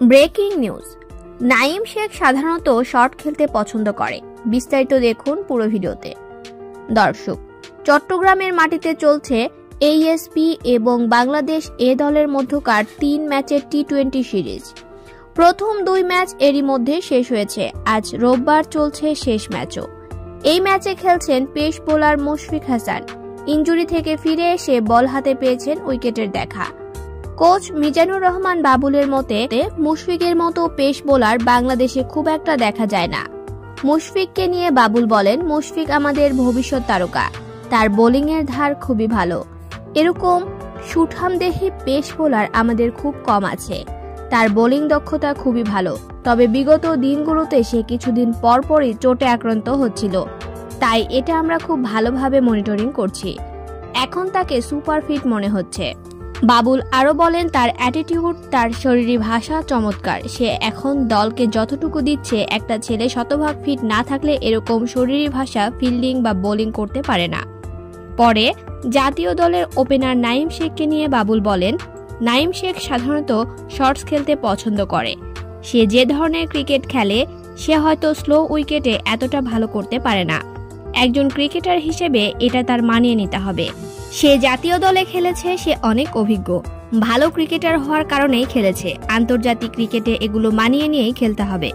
Breaking news, Naim Sheikh সাধারণত short খেলতে পছন্দ করে। বিস্তারিত দেখুন পুরো ভিডিওতে। দর্শক, চট্টগ্রামের মাটিতে চলছে এএসপি এবং বাংলাদেশ এ দলের মধ্যকার 3 ম্যাচের টি-20 সিরিজ। প্রথম 2 ম্যাচ এরই মধ্যে শেষ হয়েছে। আজ রোববার চলছে শেষ ম্যাচও। এই ম্যাচে খেলছেন pace bowler Mushfiq Hasan. Injury থেকে ফিরে এসে বল হাতে পেয়েছেন উইকেটের দেখা। কোচ মিজানুর রহমান বাবুলের মতে মুশফিকের মতো পেস বোলার বাংলাদেশে খুব একটা দেখা যায় না। মুশফিককে নিয়ে বাবুল বলেন, মুশফিক আমাদের ভবিষ্যৎ তারকা, তার বোলিংয়ের ধার খুবই ভালো। এরকম সুঠামদেহী পেস বোলার আমাদের খুব কম আছে। তার বোলিং দক্ষতা খুবই ভালো, তবে বিগত দিনগুলোতে সে কিছুদিন পরপরই চোটে আক্রান্ত হচ্ছিল, তাই এটা আমরা খুব ভালোভাবে মনিটরিং করছি। এখন তাকে সুপার ফিট মনে হচ্ছে। বাবুল আরো বলেন, তার অ্যাটিটিউড, তার শরীরী ভাষা চমৎকার। সে এখন দলকে যতটুকু দিচ্ছে, একটা ছেলে শতভাগ ফিট না থাকলে এরকম শরীরী ভাষা ফিল্ডিং বা বোলিং করতে পারে না। পরে জাতীয় দলের ওপেনার নাঈম শেখকে নিয়ে বাবুল বলেন, নাঈম শেখ সাধারণত শর্টস খেলতে পছন্দ করে। সে যে ধরনের ক্রিকেট খেলে, সে হয়তো স্লো উইকেটে এতটা ভালো করতে পারে না। একজন ক্রিকেটার হিসেবে এটা তার মানিয়ে নিতে হবে। সে জাতীয় দলে খেলেছে, সে অনেক অভিজ্ঞ। ভালো ক্রিকেটার হওয়ার কারণেই খেলেছে। আন্তর্জাতিক ক্রিকেটে এগুলো মানিয়ে নিয়েই খেলতে হবে।